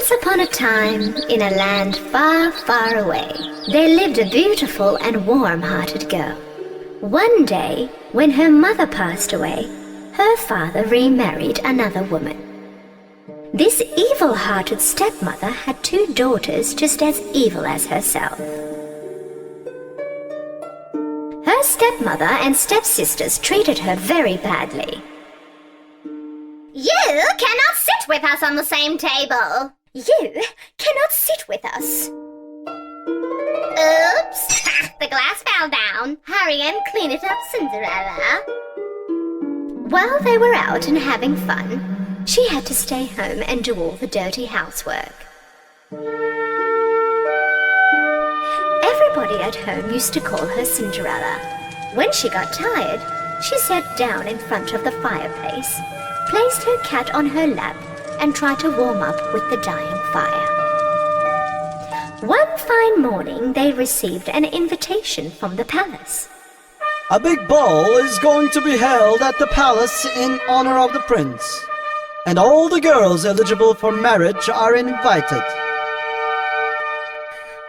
Once upon a time, in a land far, far away, there lived a beautiful and warm-hearted girl. One day, when her mother passed away, her father remarried another woman. This evil-hearted stepmother had 2 daughters just as evil as herself. Her stepmother and stepsisters treated her very badly. You cannot sit with us on the same table. You cannot sit with us. Oops! The glass fell down. Hurry and clean it up, Cinderella. While they were out and having fun, she had to stay home and do all the dirty housework. Everybody at home used to call her Cinderella. When she got tired, she sat down in front of the fireplace, placed her cat on her lap, and tried to warm up with the dying fire. One fine morning, they received an invitation from the palace. A big ball is going to be held at the palace in honor of the prince, and all the girls eligible for marriage are invited.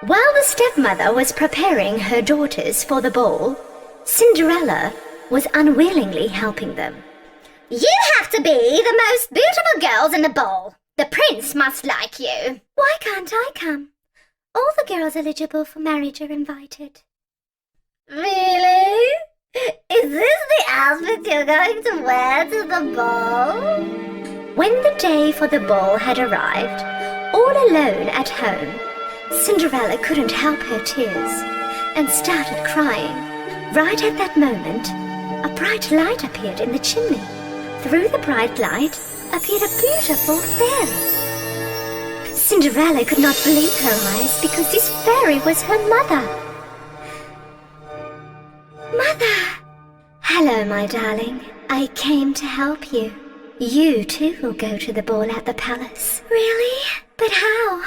While the stepmother was preparing her daughters for the ball, Cinderella was unwillingly helping them. You have to be the most beautiful girls in the ball. The prince must like you. Why can't I come? All the girls eligible for marriage are invited. Really? Is this the outfit you're going to wear to the ball? When the day for the ball had arrived, all alone at home, Cinderella couldn't help her tears and started crying. Right at that moment, a bright light appeared in the chimney. Through the bright light appeared a beautiful fairy. Cinderella could not believe her eyes because this fairy was her mother. Mother! Hello, my darling. I came to help you. You too will go to the ball at the palace. Really? But how?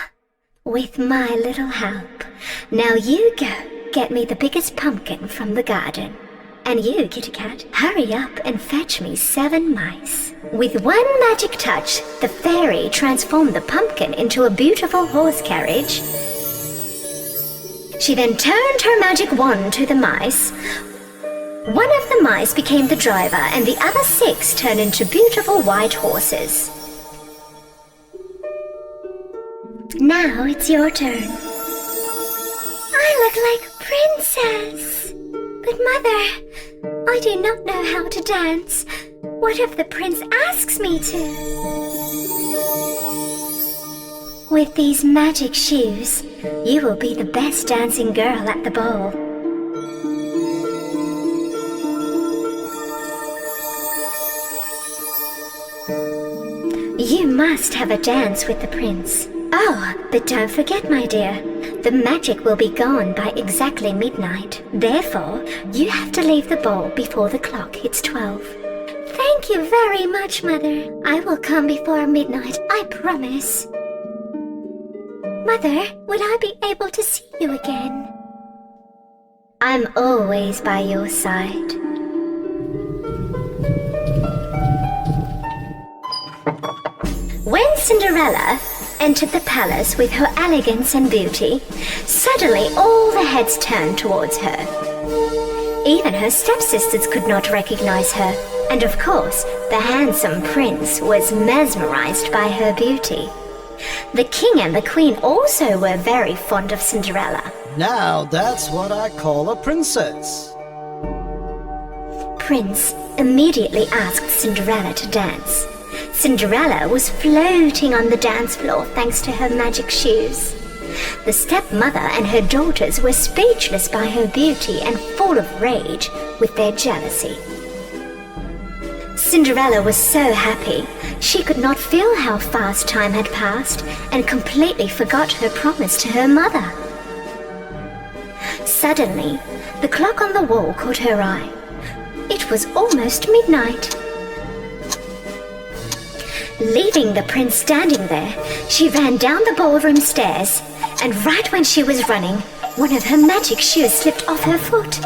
With my little help. Now you go get me the biggest pumpkin from the garden. And you, Kitty Cat, hurry up and fetch me 7 mice. With one magic touch, the fairy transformed the pumpkin into a beautiful horse carriage. She then turned her magic wand to the mice. One of the mice became the driver, and the other 6 turned into beautiful white horses. Now it's your turn. I look like a princess. But Mother, I do not know how to dance. What if the prince asks me to? With these magic shoes, you will be the best dancing girl at the ball. You must have a dance with the prince. Oh, but don't forget, my dear, the magic will be gone by exactly midnight. Therefore, you have to leave the ball before the clock hits 12. Thank you very much, Mother. I will come before midnight, I promise. Mother, will I be able to see you again? I'm always by your side. When Cinderella entered the palace with her elegance and beauty, suddenly all the heads turned towards her. Even her stepsisters could not recognize her, and of course, the handsome prince was mesmerized by her beauty. The king and the queen also were very fond of Cinderella. Now that's what I call a princess. Prince immediately asked Cinderella to dance. Cinderella was floating on the dance floor thanks to her magic shoes. The stepmother and her daughters were speechless by her beauty and full of rage with their jealousy. Cinderella was so happy, she could not feel how fast time had passed and completely forgot her promise to her mother. Suddenly, the clock on the wall caught her eye. It was almost midnight. Leaving the prince standing there, she ran down the ballroom stairs, and right when she was running, one of her magic shoes slipped off her foot.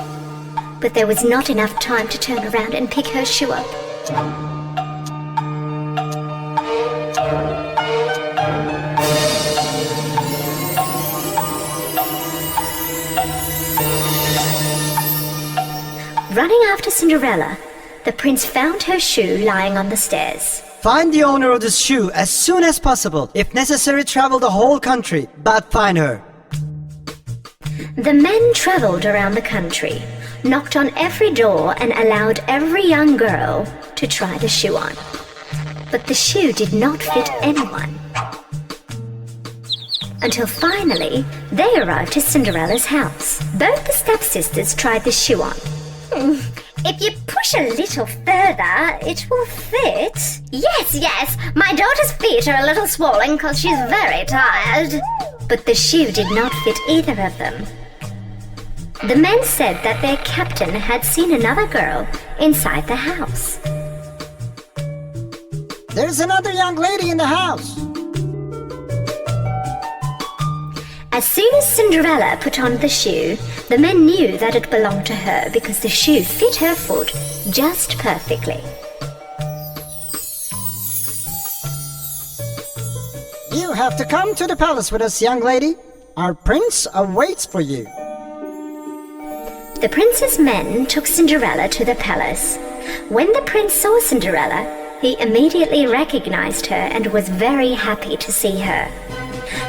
But there was not enough time to turn around and pick her shoe up. Running after Cinderella, the prince found her shoe lying on the stairs. Find the owner of this shoe as soon as possible. If necessary, travel the whole country, but find her. The men traveled around the country, knocked on every door and allowed every young girl to try the shoe on. But the shoe did not fit anyone. Until finally, they arrived to Cinderella's house. Both the stepsisters tried the shoe on. If you push a little further, it will fit. Yes, my daughter's feet are a little swollen because she's very tired. But the shoe did not fit either of them. The men said that their captain had seen another girl inside the house. There's another young lady in the house. As soon as Cinderella put on the shoe, the men knew that it belonged to her because the shoe fit her foot just perfectly. You have to come to the palace with us, young lady. Our prince awaits for you. The prince's men took Cinderella to the palace. When the prince saw Cinderella, he immediately recognized her and was very happy to see her.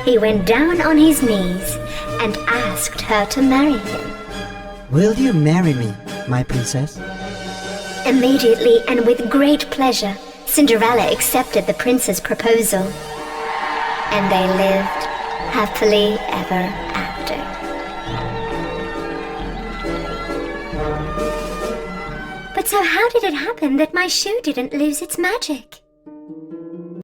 He went down on his knees and asked her to marry him. Will you marry me, my princess? Immediately and with great pleasure, Cinderella accepted the prince's proposal. And they lived happily ever after. But so how did it happen that my shoe didn't lose its magic?